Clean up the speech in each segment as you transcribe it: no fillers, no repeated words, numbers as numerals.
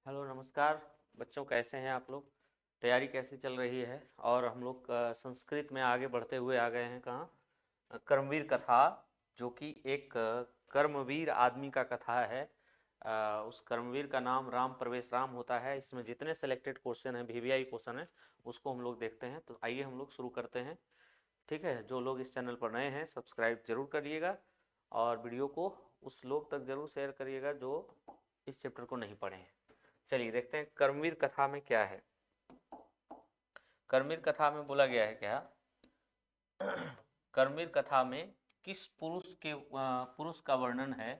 Hello नमस्कार बच्चों, कैसे हैं आप लोग? तैयारी कैसी चल रही है? और हम लोग संस्कृत में आगे बढ़ते हुए आ गए हैं कहाँ? कर्मवीर कथा, जो कि एक कर्मवीर आदमी का कथा है। उस कर्मवीर का नाम राम प्रवेश राम होता है। इसमें जितने सेलेक्टेड क्वेश्चन हैं, वीवीआई क्वेश्चन है, उसको हम लोग देखते हैं। तो आइए हम लोग शुरू करते हैं। ठीक है, जो लोग इस चैनल पर नए हैं सब्सक्राइब जरूर करिएगा और वीडियो को उस लोग तक जरूर शेयर करिएगा जो इस चैप्टर को नहीं पढ़े हैं। चलिए देखते हैं कर्मवीर कथा में क्या है। कर्मवीर कथा में बोला गया है क्या? कर्मवीर कथा में किस पुरुष का वर्णन है?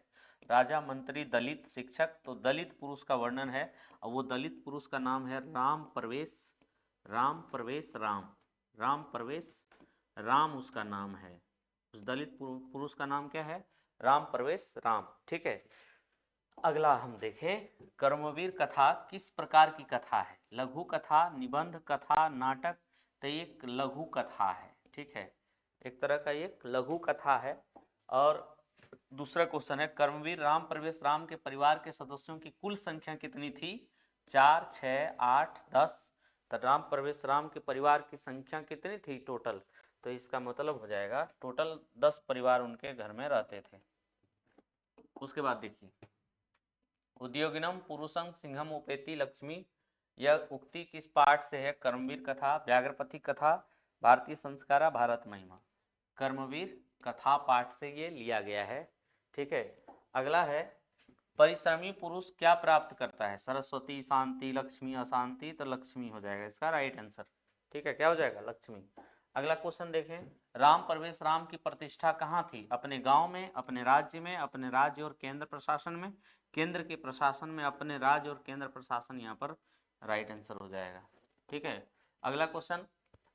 राजा, मंत्री, दलित, शिक्षक। तो दलित पुरुष का वर्णन है और वो दलित पुरुष का नाम है राम प्रवेश। राम प्रवेश राम। राम प्रवेश राम उसका नाम है। उस दलित पुरुष का नाम क्या है? राम प्रवेश राम। ठीक है, अगला हम देखें, कर्मवीर कथा किस प्रकार की कथा है? लघु कथा, निबंध कथा, नाटक। तो एक लघु कथा है। ठीक है, एक तरह का एक लघु कथा है। और दूसरा क्वेश्चन है, कर्मवीर राम प्रवेश राम के परिवार के सदस्यों की कुल संख्या कितनी थी? 4, 6, 8, 10। तो राम प्रवेश राम के परिवार की संख्या कितनी थी टोटल? तो इसका मतलब हो जाएगा टोटल 10 परिवार उनके घर में रहते थे। उसके बाद देखिए, उद्योगिनम पुरुषं सिंहम उपेति लक्ष्मी। यह उक्ति किस पाठ से है? कर्मवीर कथा, व्याघ्रपति कथा, भारतीय संस्कारा, भारत महिमा। कर्मवीर कथा पाठ से ये लिया गया है। ठीक है, अगला है, परिश्रमी पुरुष क्या प्राप्त करता है? सरस्वती, शांति, लक्ष्मी, अशांति। तो लक्ष्मी हो जाएगा इसका राइट आंसर। ठीक है, क्या हो जाएगा? लक्ष्मी। अगला क्वेश्चन देखें, राम प्रवेश राम की प्रतिष्ठा कहाँ थी? अपने गांव में, अपने राज्य में, अपने राज्य और केंद्र प्रशासन में। केंद्र के प्रशासन में, अपने राज्य और केंद्र प्रशासन यहाँ पर राइट आंसर हो जाएगा। ठीक है, अगला क्वेश्चन,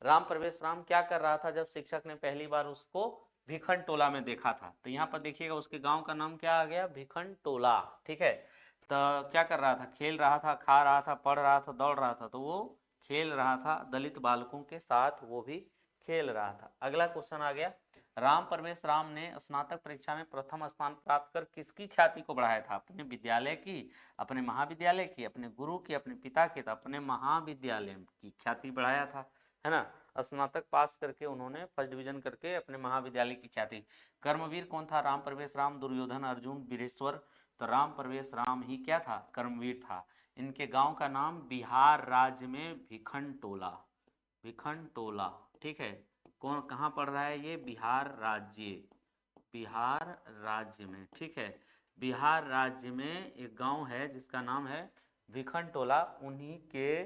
राम प्रवेश राम क्या कर रहा था जब शिक्षक ने पहली बार उसको भिखन टोला में देखा था? तो यहाँ पर देखिएगा उसके गांव का नाम क्या आ गया? भिखन टोला। ठीक है, तो क्या कर रहा था? खेल रहा था, खा रहा था, पढ़ रहा था, दौड़ रहा था। तो वो खेल रहा था, दलित बालकों के साथ वो भी खेल रहा था। अगला क्वेश्चन आ गया, राम प्रवेश राम ने स्नातक परीक्षा में प्रथम स्थान प्राप्त कर किसकी ख्याति को बढ़ाया था? अपने विद्यालय की, अपने महाविद्यालय की, अपने गुरु की, अपने पिता की। तो अपने महाविद्यालय की ख्याति बढ़ाया था, है ना। स्नातक पास करके उन्होंने फर्स्ट डिवीजन करके अपने महाविद्यालय की ख्याति। कर्मवीर कौन था? राम प्रवेश राम, दुर्योधन, अर्जुन, वीरेश्वर। तो राम प्रवेश राम ही क्या था? कर्मवीर था। इनके गांव का नाम बिहार राज्य में भिखन टोला। भिखन टोला। ठीक है, कौन कहाँ पड़ रहा है ये? बिहार राज्य। बिहार राज्य में। ठीक है, बिहार राज्य में एक गांव है जिसका नाम है भिखन टोला। उन्हीं के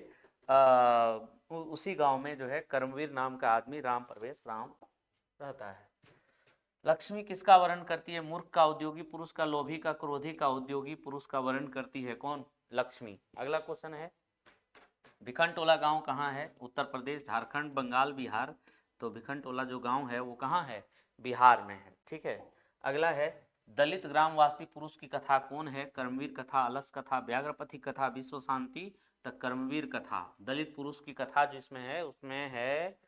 उसी गांव में जो है कर्मवीर नाम का आदमी राम प्रवेश राम रहता है। लक्ष्मी किसका वर्ण करती है? मूर्ख का, उद्योगी पुरुष का, लोभी का, क्रोधी का। उद्योगी पुरुष का वर्ण करती है कौन? लक्ष्मी। अगला क्वेश्चन है, भिखनटोला गांव कहाँ है? उत्तर प्रदेश, झारखंड, बंगाल, बिहार। तो भिखनटोला जो गांव है वो कहाँ है? बिहार में है। ठीक है, अगला है, दलित ग्रामवासी पुरुष की कथा कौन है? कर्मवीर कथा, अलस कथा, व्याघ्रपति कथा, विश्व शांति। तो कर्मवीर कथा। दलित पुरुष की कथा जिसमें है उसमें है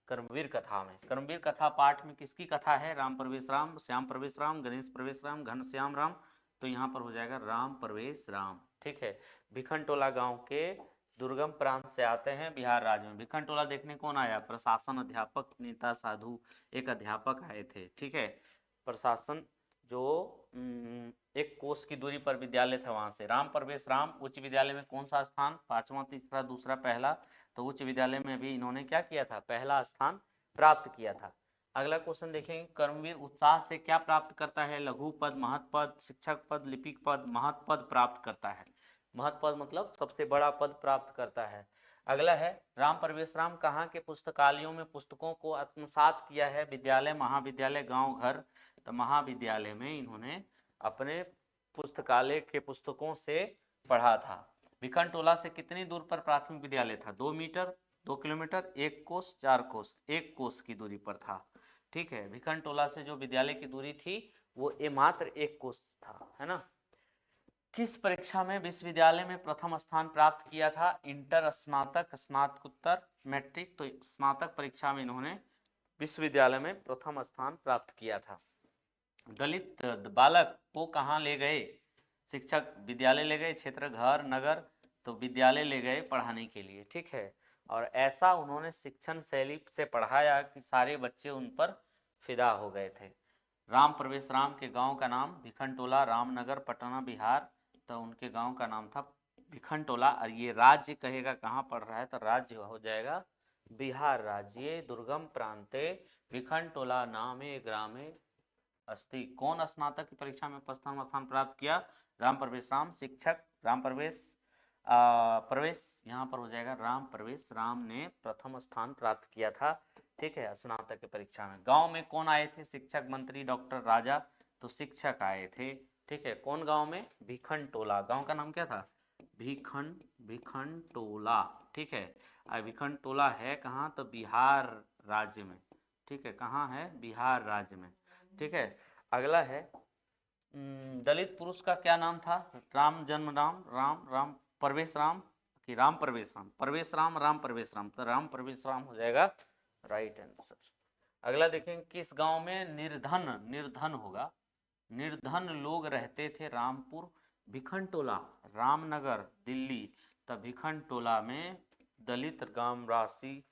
कर्मवीर कथा में। कर्मवीर कथा पाठ में किसकी कथा है? राम प्रवेश राम, श्याम प्रवेश राम, गणेश प्रवेश राम, घनश्याम राम। तो यहाँ पर हो जाएगा राम प्रवेश राम। ठीक है, भिखनटोला गांव के दुर्गम प्रांत से आते हैं बिहार राज्य में। भिखनटोला देखने कौन आया? प्रशासन, अध्यापक, नेता, साधु। एक अध्यापक आए थे। ठीक है, प्रशासन जो एक कोस की दूरी पर विद्यालय था वहां से। राम प्रवेश राम उच्च विद्यालय में कौन सा स्थान? पांचवा, तीसरा, दूसरा, पहला। तो उच्च विद्यालय में भी इन्होंने क्या किया था? पहला स्थान प्राप्त किया था। अगला क्वेश्चन देखेंगे, कर्मवीर उत्साह से क्या प्राप्त करता है? लघु पद, महत पद, शिक्षक पद, लिपिक पद। महत पद प्राप्त करता है। महत पद मतलब सबसे बड़ा पद प्राप्त करता है। अगला है, राम प्रवेश राम कहाँ के पुस्तकालयों में पुस्तकों को आत्मसात किया है? विद्यालय, महाविद्यालय, गांव, घर। तो महाविद्यालय में इन्होंने अपने पुस्तकालय के पुस्तकों से पढ़ा था। भिखनटोला से कितनी दूर पर प्राथमिक विद्यालय था? 2 मीटर, 2 किलोमीटर, 1 कोस, 4 कोस। 1 कोस की दूरी पर था। ठीक है, भिखनटोला से जो विद्यालय की दूरी थी वो मात्र 1 कोस था, है ना। किस परीक्षा में विश्वविद्यालय में प्रथम स्थान प्राप्त किया था? इंटर, स्नातक, स्नातकोत्तर, मैट्रिक। तो स्नातक परीक्षा में इन्होंने विश्वविद्यालय में प्रथम स्थान प्राप्त किया था। दलित बालक को कहाँ ले गए? शिक्षक विद्यालय ले गए, क्षेत्र, घर, नगर। तो विद्यालय ले गए पढ़ाने के लिए, ठीक है। और ऐसा उन्होंने शिक्षण शैली से पढ़ाया कि सारे बच्चे उन पर फिदा हो गए थे। राम प्रवेश राम के गांव का नाम भिखनटोला, रामनगर, पटना, बिहार। तो उनके गांव का नाम था भिखनटोला। और ये राज्य कहेगा कहाँ पड़ रहा है, तो राज्य हो जाएगा बिहार राज्य। दुर्गम प्रांते भिखनटोला नामे ग्रामे अस्ति। कौन स्नातक की परीक्षा में प्रथम स्थान प्राप्त किया? राम प्रवेश राम। शिक्षक राम प्रवेश प्रवेश यहाँ पर हो जाएगा राम प्रवेश राम ने प्रथम स्थान प्राप्त किया था, ठीक है, स्नातक की परीक्षा में। गांव में कौन आए थे? शिक्षक मंत्री डॉक्टर राजा। तो शिक्षक आए थे, ठीक है। कौन गांव में? भिखनटोला। गांव का नाम क्या था? भिखनटोला, ठीक है। भिखनटोला है कहाँ? तो बिहार राज्य में, ठीक है। कहाँ है? बिहार राज्य में, ठीक है। अगला है दलित पुरुष का क्या नाम था? राम जन्म राम, राम राम प्रवेश राम कि राम प्रवेश राम? प्रवेश राम, राम प्रवेश राम। तो राम प्रवेश राम हो जाएगा राइट आंसर। अगला देखेंगे, किस गांव में निर्धन, निर्धन होगा, निर्धन लोग रहते थे? रामपुर, भिखनटोला, रामनगर, दिल्ली। तो भिखनटोला में दलित ग्रामवासी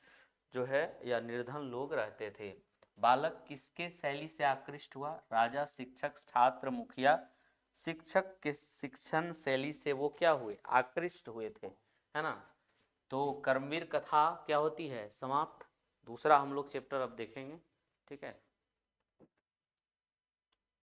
जो है या निर्धन लोग रहते थे। बालक किसके शैली से आकृष्ट हुआ? राजा, शिक्षक, छात्र, मुखिया। शिक्षक के शिक्षण शैली से वो क्या हुए? आकृष्ट हुए थे, है ना। तो कर्मवीर कथा क्या होती है? समाप्त। दूसरा हम लोग चैप्टर अब देखेंगे, ठीक है।